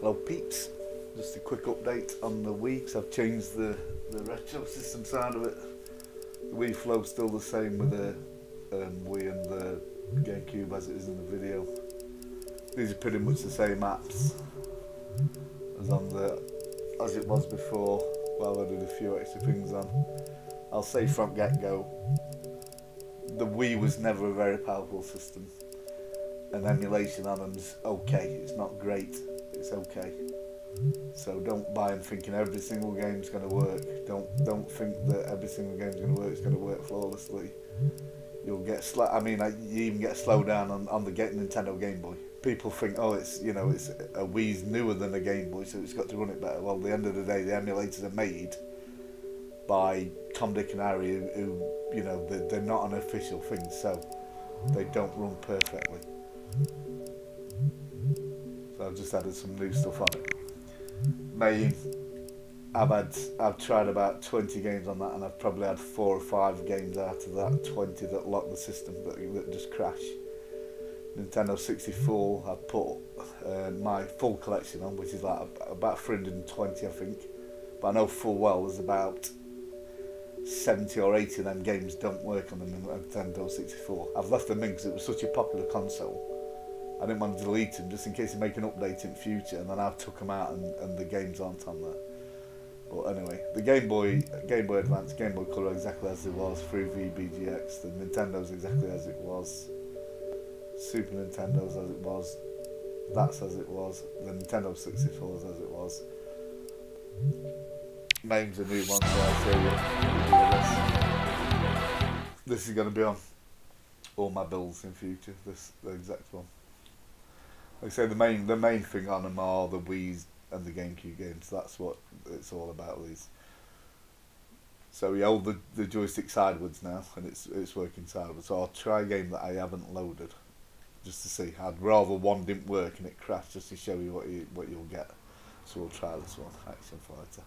Hello peeps, just a quick update on the Wii, because I've changed the retro system side of it. The Wii flow's still the same with the Wii and the GameCube as it is in the video. These are pretty much the same apps as it was before, while I did a few extra things on. I'll say from get-go, the Wii was never a very powerful system, and emulation on them's okay. It's not great, it's okay. So don't buy them thinking every single game's going to work. Don't think that every single game's going to work. It's going to work flawlessly. You'll get you even get a slowdown on the Nintendo Game Boy. People think, oh, it's a Wii's newer than a Game Boy, so it's got to run it better. Well, at the end of the day, the emulators are made by Tom, Dick and Harry, who they're not an official thing, so they don't run perfectly. So I've just added some new stuff on it. Main, I've tried about 20 games on that, and I've probably had 4 or 5 games out of that 20 that lock the system, that just crash. Nintendo 64, I put my full collection on, which is like about 320, I think. But I know full well there's about 70 or 80 of them games don't work on the Nintendo 64. I've left them in because it was such a popular console. I didn't want to delete them just in case they make an update in future, and then I took them out and the games aren't on there. But anyway, the Game Boy Advance, Game Boy Color exactly as it was, 3V BGX, the Nintendo's exactly as it was, Super Nintendo's as it was, that's as it was, the Nintendo 64's as it was. Name's a new one, so I'll show you. This is going to be on all my builds in future, the exact one. Like I say, the main thing on them are the Wii's and the GameCube games. That's what it's all about, these. So you hold the joystick sideways now, and it's working sideways. So I'll try a game that I haven't loaded, just to see. I'd rather one didn't work and it crashed, just to show you what you'll get. So we'll try this one, Action Fighter.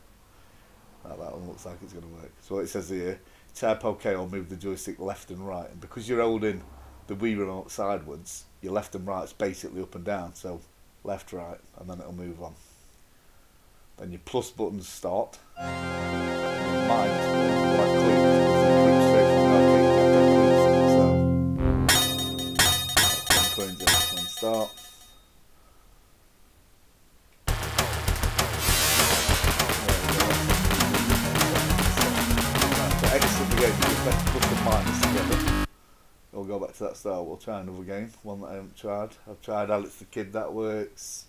That one looks like it's going to work. So what it says here, tap OK or move the joystick left and right. And because you're holding the Wii remote sideways, your left and right's basically up and down. So left, right, and then it'll move on. Then your plus buttons start. And mine's like clean. So start. Exit the game, you press plus and minus together. We'll go back to that start. We'll try another game, one that I haven't tried. I've tried Alex the Kid, that works.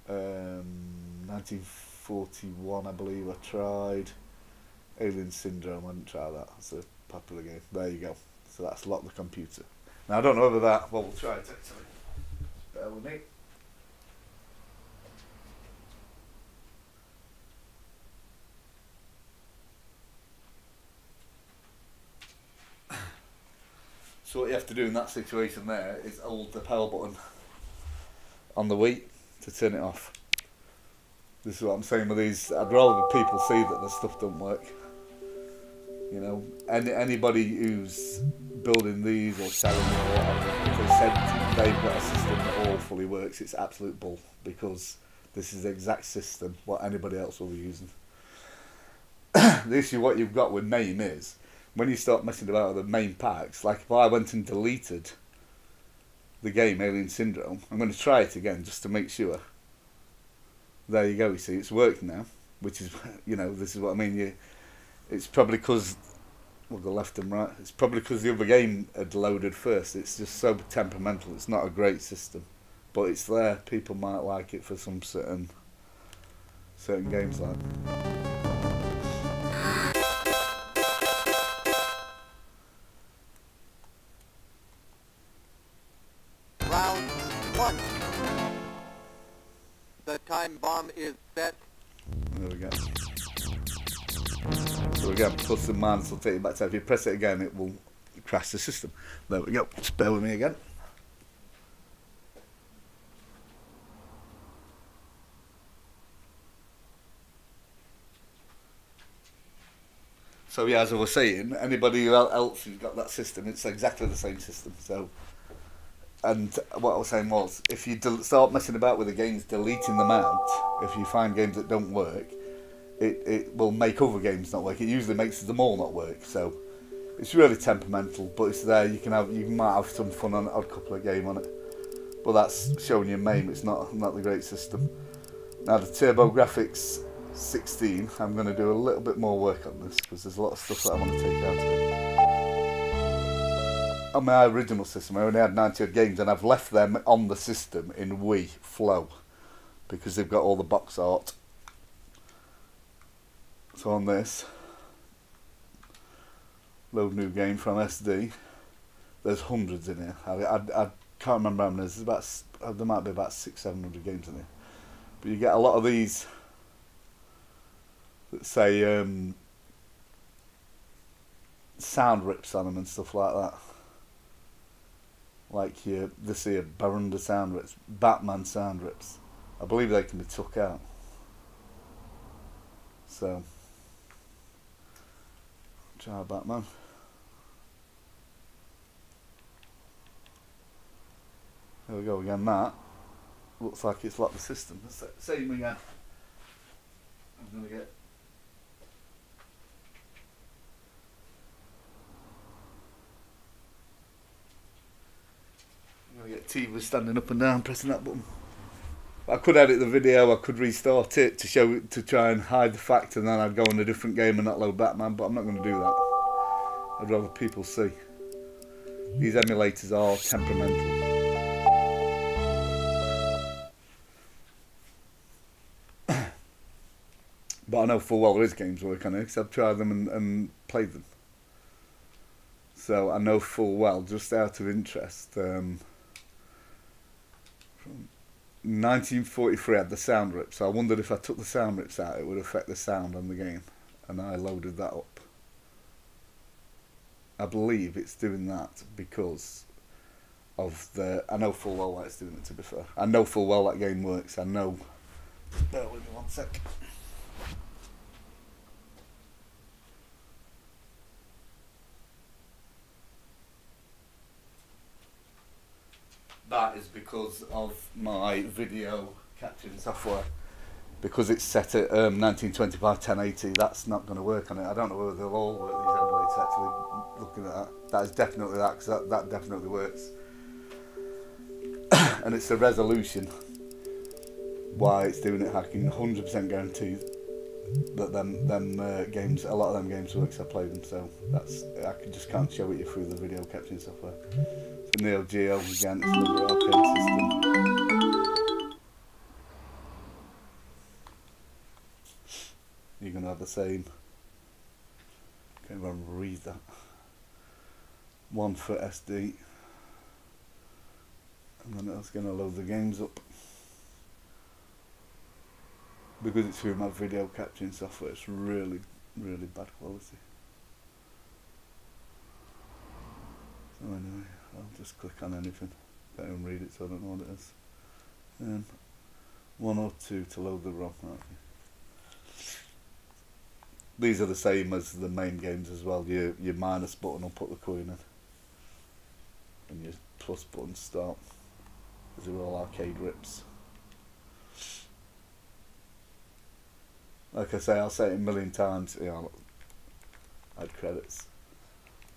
1941, I believe I tried. Alien Syndrome, I didn't try that. That's a popular game. There you go. So that's Lock the Computer. Now I don't know whether that, well, we'll try it actually. Bear with me. So what you have to do in that situation there is hold the power button on the Wii to turn it off. This is what I'm saying with these. I'd rather people see that the stuff don't work. You know, anybody who's building these or selling them or whatever, if they said they've got a system that all fully works, it's absolute bull, because this is the exact system what anybody else will be using. The issue what you've got with MAME is, when you start messing about with the main packs, like if I went and deleted the game Alien Syndrome, I'm going to try it again just to make sure. There you go, you see, it's worked now, which is, this is what I mean. It's probably because, we'll go left and right, it's probably because the other game had loaded first. It's just so temperamental, it's not a great system, but it's there. People might like it for some certain games like. The time bomb is set. There we go. So again, plus and minus will take you back to, if you press it again, it will crash the system. There we go. Just bear with me again. So yeah, as I was saying, anybody else who's got that system, it's exactly the same system. So And what I was saying was, if you start messing about with the games, deleting them out, if you find games that don't work, it will make other games not work. It usually makes them all not work. So it's really temperamental, but it's there. You might have some fun on a couple of game on it. But that's showing you MAME. It's not the great system. Now the TurboGrafx 16, I'm going to do a little bit more work on this because there's a lot of stuff that I want to take out of it. On my original system, I only had 90 odd games, and I've left them on the system in Wii Flow because they've got all the box art. So on this, load new game from SD. There's hundreds in here. I can't remember how many. There might be about 600-700 games in here. But you get a lot of these that say sound rips on them and stuff like that. Like this here, Barunda sound rips, Batman sound rips. I believe they can be took out. So, try Batman. There we go again. That looks like it's locked the system. Same again. I'm gonna get. TV standing up and down pressing that button. I could edit the video, I could restart it to try and hide the fact, and then I'd go on a different game and not load Batman, but I'm not going to do that. I'd rather people see. These emulators are temperamental. But I know full well there is games work on it because I've tried them and played them. So I know full well, just out of interest, from 1943 had the sound rips, so I wondered if I took the sound rips out it would affect the sound on the game, and I loaded that up. I believe it's doing that because of I know full well why it's doing it, to be fair. I know full well that game works, I know. Bear with me one sec. That is because of my video capturing software. Because it's set at 1920 by 1080, that's not going to work on it. I don't know whether they'll all work, these emulators, actually, looking at that. That is definitely that, because that definitely works. And it's the resolution why it's doing it. I can 100% guarantee that them games, a lot of them games work, so I play them, so I just can't show it you through the video capturing software. So Neo Geo, again, it's another arcade system. You're going to have the same, can't even read that, one for SD, and then it's going to load the games up. Because it's through my video capturing software, it's really, really bad quality. So anyway, I'll just click on anything. Can't even read it, so I don't know what it is. And 102 to load the ROM. Okay. These are the same as the main games as well. Your minus button will put the coin in, and your plus button start. These are all arcade rips. Like I say, I'll say it a million times. Add credits.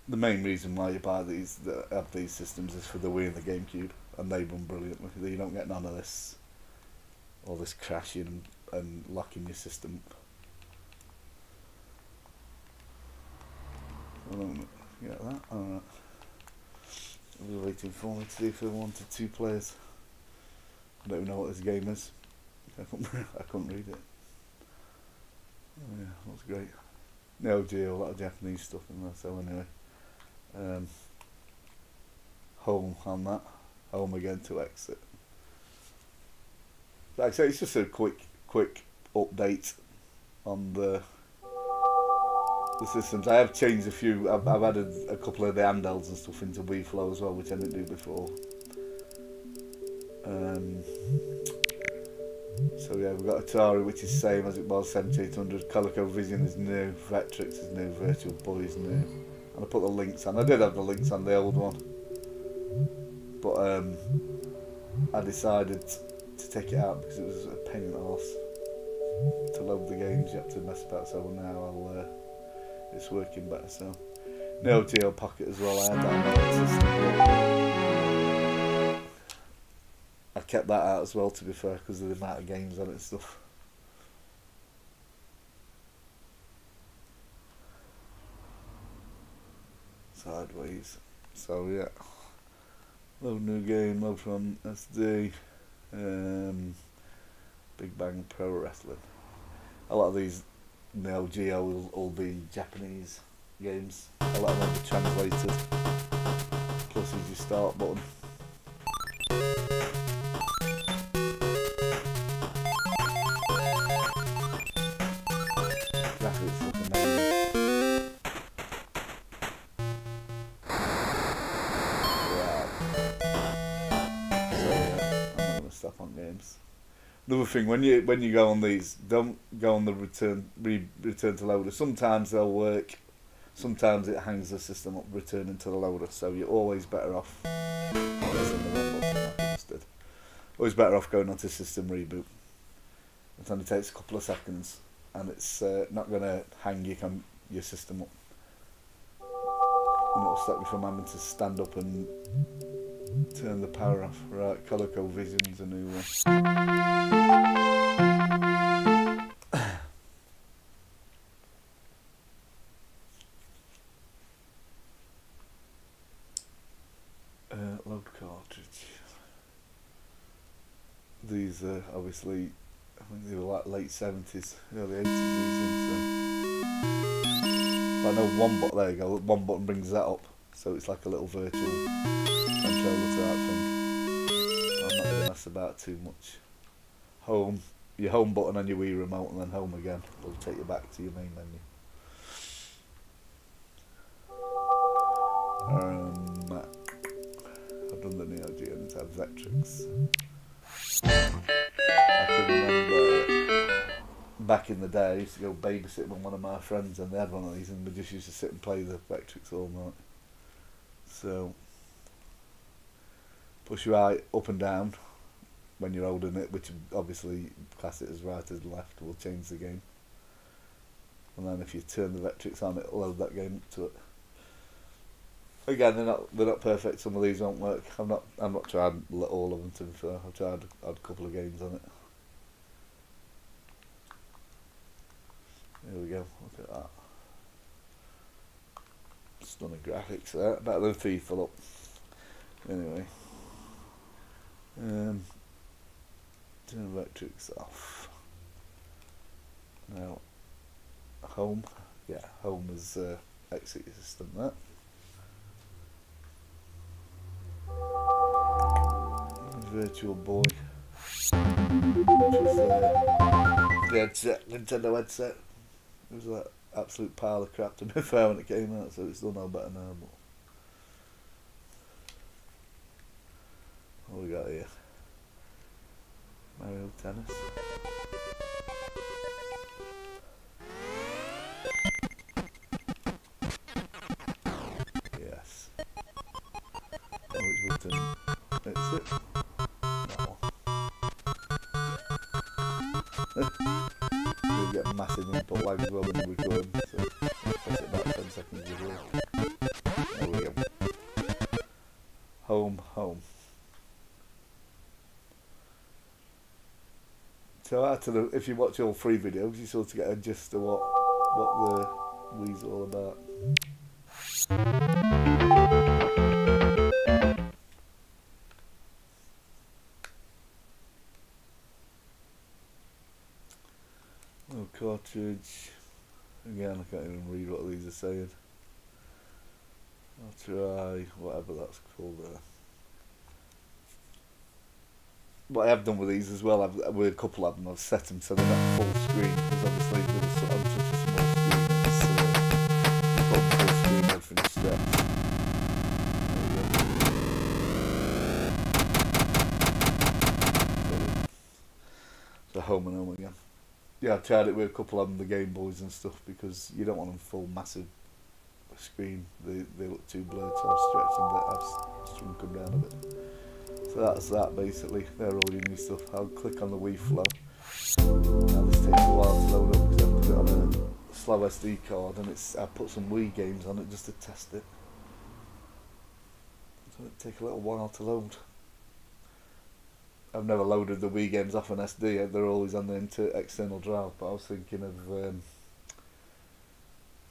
The main reason why you buy these, that have these systems, is for the Wii and the GameCube, and they run brilliantly. You don't get none of this, all this crashing and locking your system up. Get that? Alright. I'll be waiting for me to see if they wanted 2 players. I don't even know what this game is. I couldn't read it. Oh yeah, that's great. Neo Geo, a lot of Japanese stuff in there, so anyway. Home on that. Home again to exit. Like I say, it's just a quick update on the systems. I have changed a few. I've added a couple of the handhelds and stuff into Wii Flow as well, which I didn't do before. So yeah, we've got Atari, which is same as it was, 7800. ColecoVision is new, Vectrix is new, Virtual Boy is new. And I put the links on. I did have the links on the old one. but I decided to take it out because it was a pain in the arse to load the games. You have to mess about. So now it's working better. So Neo Geo Pocket as well. I had that on my system. I kept that out as well, to be fair, because of the amount of games on it and stuff. Sideways. So yeah, load new game, load from SD. Big Bang Pro Wrestling. A lot of these Neo Geo will all be Japanese games. A lot of them are translated. Plus is your start button. Graphics look amazing. Wow. So yeah, I'm not gonna stop on games. Another thing, when you go on these, don't go on the return to loader. Sometimes they'll work, sometimes it hangs the system up returning to the loader. So you're always better off. Always better off going onto system reboot. It only takes a couple of seconds, and it's not going to hang your system up. And it'll stop you from having to stand up and turn the power off. Right, ColecoVision's a new one. Load cartridge. These are obviously, I think they were like late 70s, early 80s. So I know one button, there you go, one button brings that up. So it's like a little virtual controller type thing. I'm not going to mess about too much. Home, your home button on your Wii remote, and then home again. It'll take you back to your main menu. I've done the Neo Geo and have Vectrix. I can remember back in the day, I used to go babysit with one of my friends, and they had one of these, and we just used to sit and play the Vectrix all night. So, push your eye up and down when you're holding it, which obviously class it as right as left will change the game. And then if you turn the Vectrix on, it'll load that game up to it. Again, they're not perfect. Some of these won't work. I've not tried all of them, to be fair. I've tried a couple of games on it. Here we go. Look at that. Stunning graphics there. Better than FIFA, look. Anyway, turn Vectrix off. Now, home. Yeah, home is exit system. There. Virtual Boy, which was the headset, Nintendo headset. It was an absolute pile of crap, to be fair, when it came out, so it's still no better now. But what we got here? Mario Tennis. Yes. Oh, which button? That's it. You get massive input lag as well when you record, so press it about 10 seconds as well. There we go. Home. So if you watch all 3 videos, you sort of get a gist of what the Wii's all about. Oh, cartridge. Again, I can't even read what these are saying. I'll try whatever that's called there. What I have done with these as well, with a couple of them, I've set them so they're not full screen, because obviously with such a small screen, it's full screen, everything is stretched. So home and home again. Yeah, I've tried it with a couple of them, the Game Boys and stuff, because you don't want them full massive screen. They look too blurred, so I've stretched them. I've shrunk them down a bit. So that's that basically. They're all your new stuff. I'll click on the Wii Flow. Now this takes a while to load up because I put it on a slow SD card, and I put some Wii games on it just to test it. So it'll take a little while to load. I've never loaded the Wii games off an SD. They're always on the external drive. But I was thinking of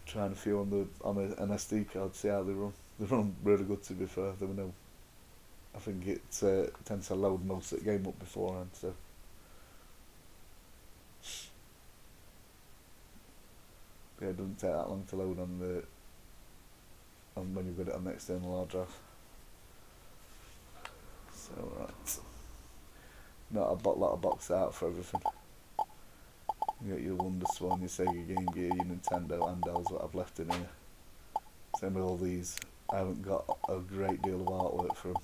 trying a few on an SD card, see how they run. They run really good, to be fair. There were no. I think it tends to load most of the game up beforehand. So. Yeah, it doesn't take that long to load on when you've got it on the external hard drive. So right. No, I bought a lot of boxes out for everything. You got your WonderSwan, your Sega Game Gear, your Nintendo handhelds, what I've left in here. Same with all these. I haven't got a great deal of artwork for them.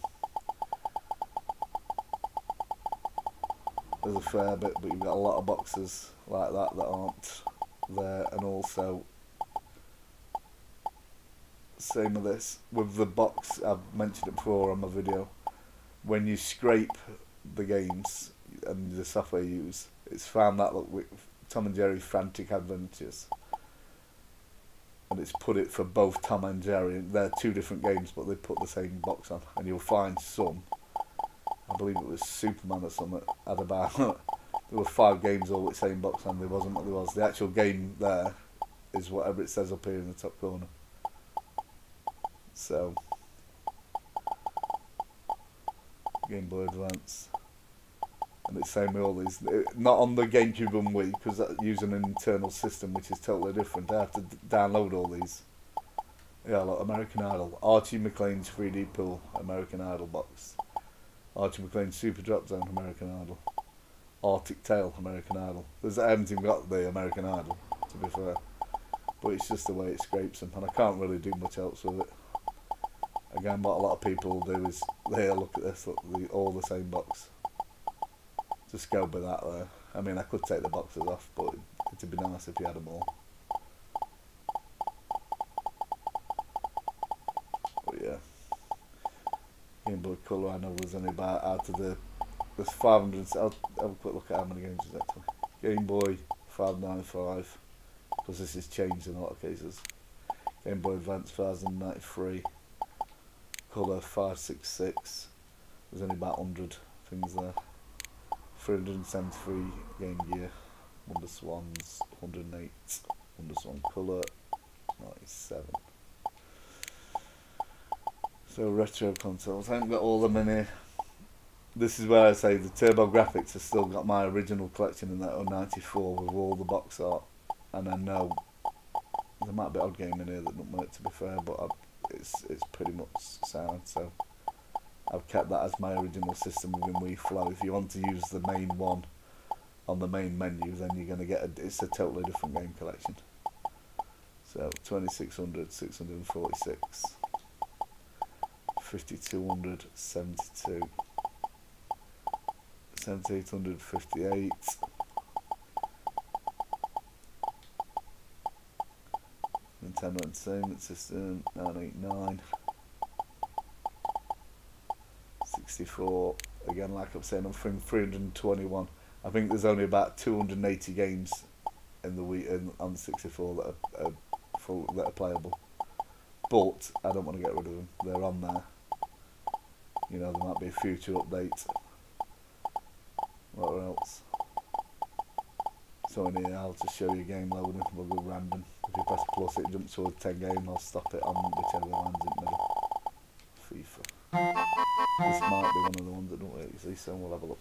There's a fair bit, but you've got a lot of boxes like that aren't there, and also same with this. With the box, I've mentioned it before on my video, when you scrape the games and the software you use, it's found that look with Tom and Jerry Frantic Adventures, and it's put it for both Tom and Jerry. They're two different games, but they put the same box on, and you'll find some, I believe it was Superman or something, had about there were 5 games all with the same box on. There wasn't what there was. The actual game there is whatever it says up here in the top corner. So Game Boy Advance, and it's same with all these. Not on the GameCube and Wii, because that's using an internal system which is totally different. I have to download all these. Yeah, like American Idol, Archie McLean's 3D Pool, American Idol box, Archie McLean's Super Drop Zone, American Idol, Arctic Tail, American Idol. I haven't even got the American Idol, to be fair, but it's just the way it scrapes them, and I can't really do much else with it. Again, what a lot of people do is, here, look at this, look, all the same box. Just go by that there. I mean, I could take the boxes off, but it'd be nice if you had them all. But yeah, Game Boy Color, I know there's only about, out of there's 500, I'll have a quick look at how many games there's actually. Game Boy 595, because this has changed in a lot of cases. Game Boy Advance 1093. Colour 566. There's only about 100 things there. 373 Game Gear. WonderSwans 108. WonderSwan Colour 97. So retro consoles. I haven't got all them in here. This is where I say the TurboGrafx has still got my original collection in that 94 with all the box art. And I know there might be an odd game in here that doesn't work, to be fair, but it's pretty much sound, so I've kept that as my original system within Wii Flow. If you want to use the main one on the main menu, then you're going to get it's a totally different game collection. So 2600, 646, 5200, 72, 7800, 58. Nintendo Entertainment System 989, 64. Again, like I'm saying, I'm thinking 321. I think there's only about 280 games in the Wii on the 64 that are playable. But I don't want to get rid of them. They're on there. You know, there might be a future update. What else? So in here, I'll just show you game loading. We'll go random. If you press plus, it jumps towards 10 game. I'll stop it on whichever lands in the middle. FIFA. This might be one of the ones that don't work, you see, so we'll have a look.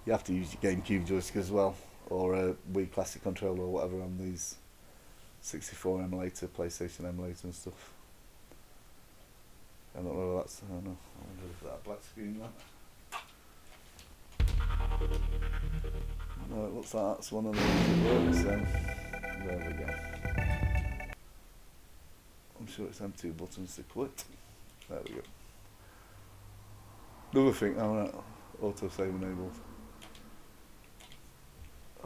You have to use your GameCube joystick as well, or a Wii Classic controller or whatever on these 64 emulator, PlayStation emulator and stuff. I don't know whether that's, I don't know, I wonder if that black screen that. No, it looks like that's one of the ones that works, so there we go. I'm sure it's them 2 buttons to quit. There we go. Another thing, alright, auto save enabled.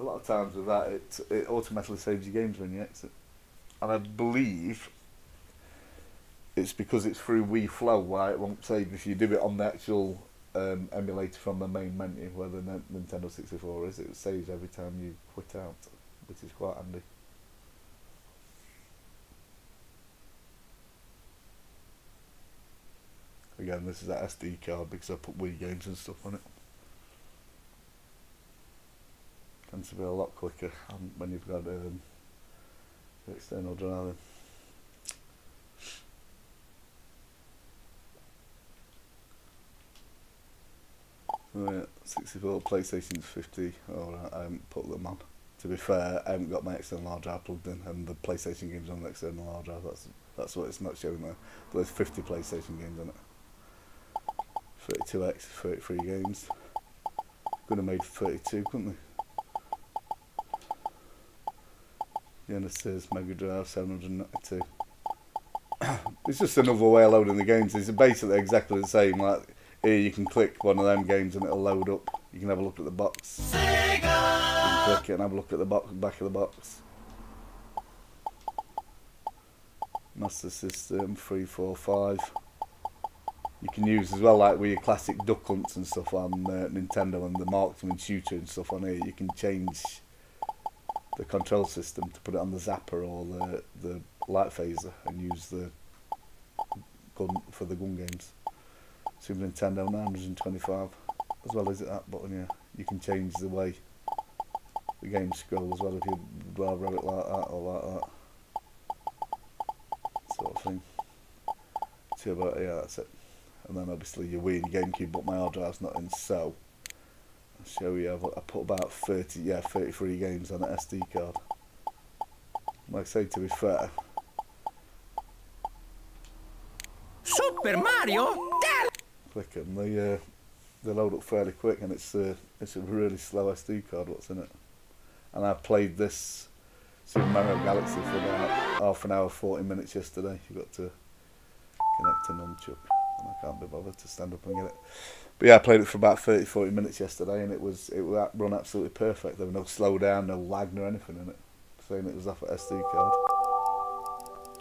a lot of times with that, it automatically saves your games when you exit. And I believe it's because it's through Wii Flow why it won't save if you do it on the actual emulator from the main menu where the Nintendo 64 is. It saves every time you quit out, which is quite handy. Again, this is that SD card because I put Wii games and stuff on it. Tends to be a lot quicker when you've got external drive. Right, 64, PlayStation's 50. Alright, I haven't put them on. To be fair, I haven't got my external hard drive plugged in, and the PlayStation games on the external hard drive. That's what it's not showing there. But there's 50 PlayStation games on it. 32X, 33 games. Could have made 32, couldn't they? Genesis, Mega Drive, 792. It's just another way of loading the games. It's basically exactly the same. Like here, you can click one of them games and it'll load up. You can have a look at the box. Sega! You can click it and have a look at the back of the box. Master System 3, 4, 5. You can use as well, like with your classic duck hunts and stuff on Nintendo and the marksman shooter and stuff on here. You can change the control system to put it on the zapper or the light phaser and use the gun for the gun games. Super Nintendo 925, as well as that button. Yeah, you can change the way the game scroll as well if you'd rather have it like that or like that sort of thing. See about, yeah, that's it. And then obviously your Wii and your GameCube, but my hard drive's not in, so I'll show you. I put about 33 games on an SD card. Like I say, to be fair, Super Mario. click them, they load up fairly quick, and it's a really slow SD card what's in it. And I played this Super Mario Galaxy for about half an hour, 40 minutes yesterday. You've got to connect a nunchuck, and I can't be bothered to stand up and get it. But yeah, I played it for about 30-40 minutes yesterday, and it run absolutely perfect. There was no slowdown, no lag, no anything in it, saying it was off an SD card.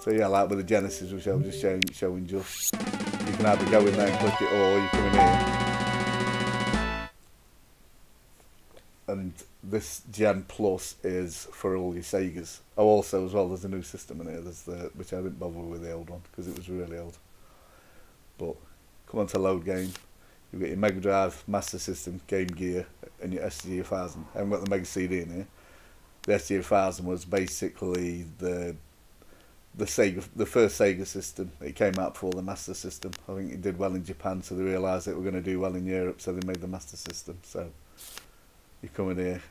So yeah, like with the Genesis, which I was just showing just, you can either go in there and click it, or you come in here. And this Gen Plus is for all your Segas. Oh, also as well, there's a new system in here. There's which I didn't bother with the old one because it was really old. But come on to load game. You've got your Mega Drive, Master System, Game Gear, and your SG-1000. I haven't got the Mega CD in here. The SG-1000 was basically the first Sega system. It came out before the Master System. I think it did well in Japan, so they realised it were going to do well in Europe, so they made the Master System. So you come in here.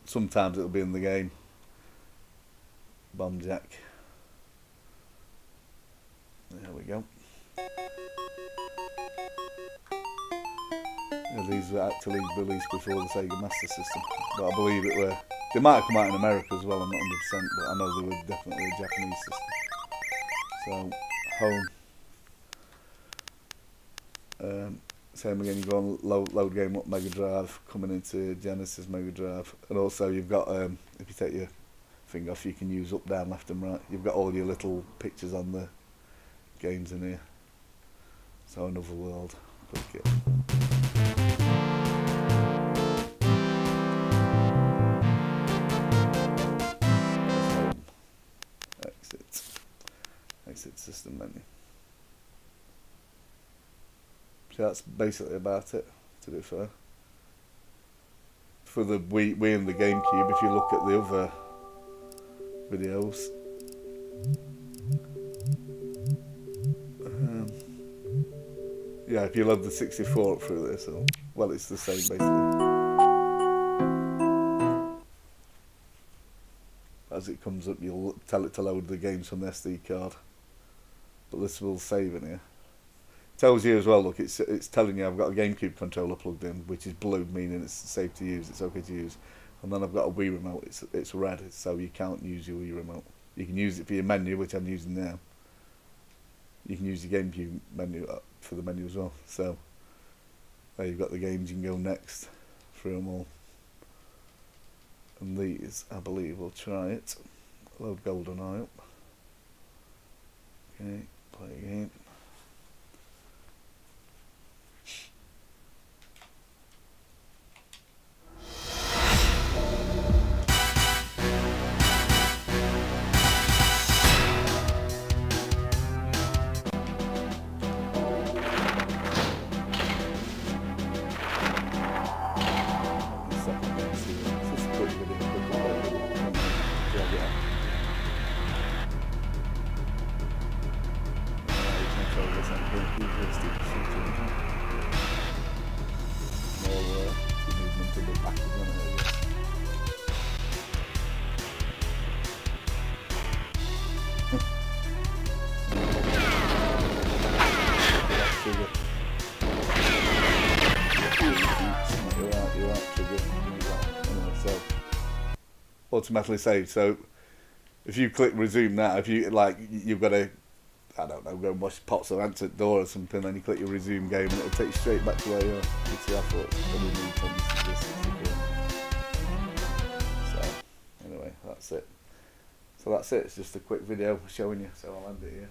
Sometimes it'll be in the game. Bomb Jack. There we go. Yeah, these were actually released before the Sega Master System, but I believe it were. They might have come out in America as well, I'm not 100%, but I know they were definitely a Japanese system. So, home. Same again, you go on load game up Mega Drive, coming into Genesis Mega Drive, and also you've got, if you take your finger off, you can use up, down, left and right. You've got all your little pictures on the games in here. So another world, click it. Exit system menu. So that's basically about it, to be fair. For the Wii and the GameCube, if you look at the other videos, yeah, if you load the 64 up through this, well, it's the same basically. As it comes up, you'll tell it to load the games from the SD card. But this will save in here. Tells you as well, look, it's telling you I've got a GameCube controller plugged in, which is blue, meaning it's safe to use, it's okay to use. And then I've got a Wii remote, it's red, so you can't use your Wii remote. You can use it for your menu, which I'm using now. You can use your GameCube menu for the menu as well. So there you've got the games, you can go next through them all. And these, I believe, we'll try it. Load golden oil. Okay, play again. Automatically saved. So if you click resume now, if you like, you've got to, I don't know, go and wash pots or answer the door or something, then you click your resume game and it'll take you straight back to where you are. You see, I thought so anyway, that's it. So that's it. It's just a quick video showing you. So I'll end it here.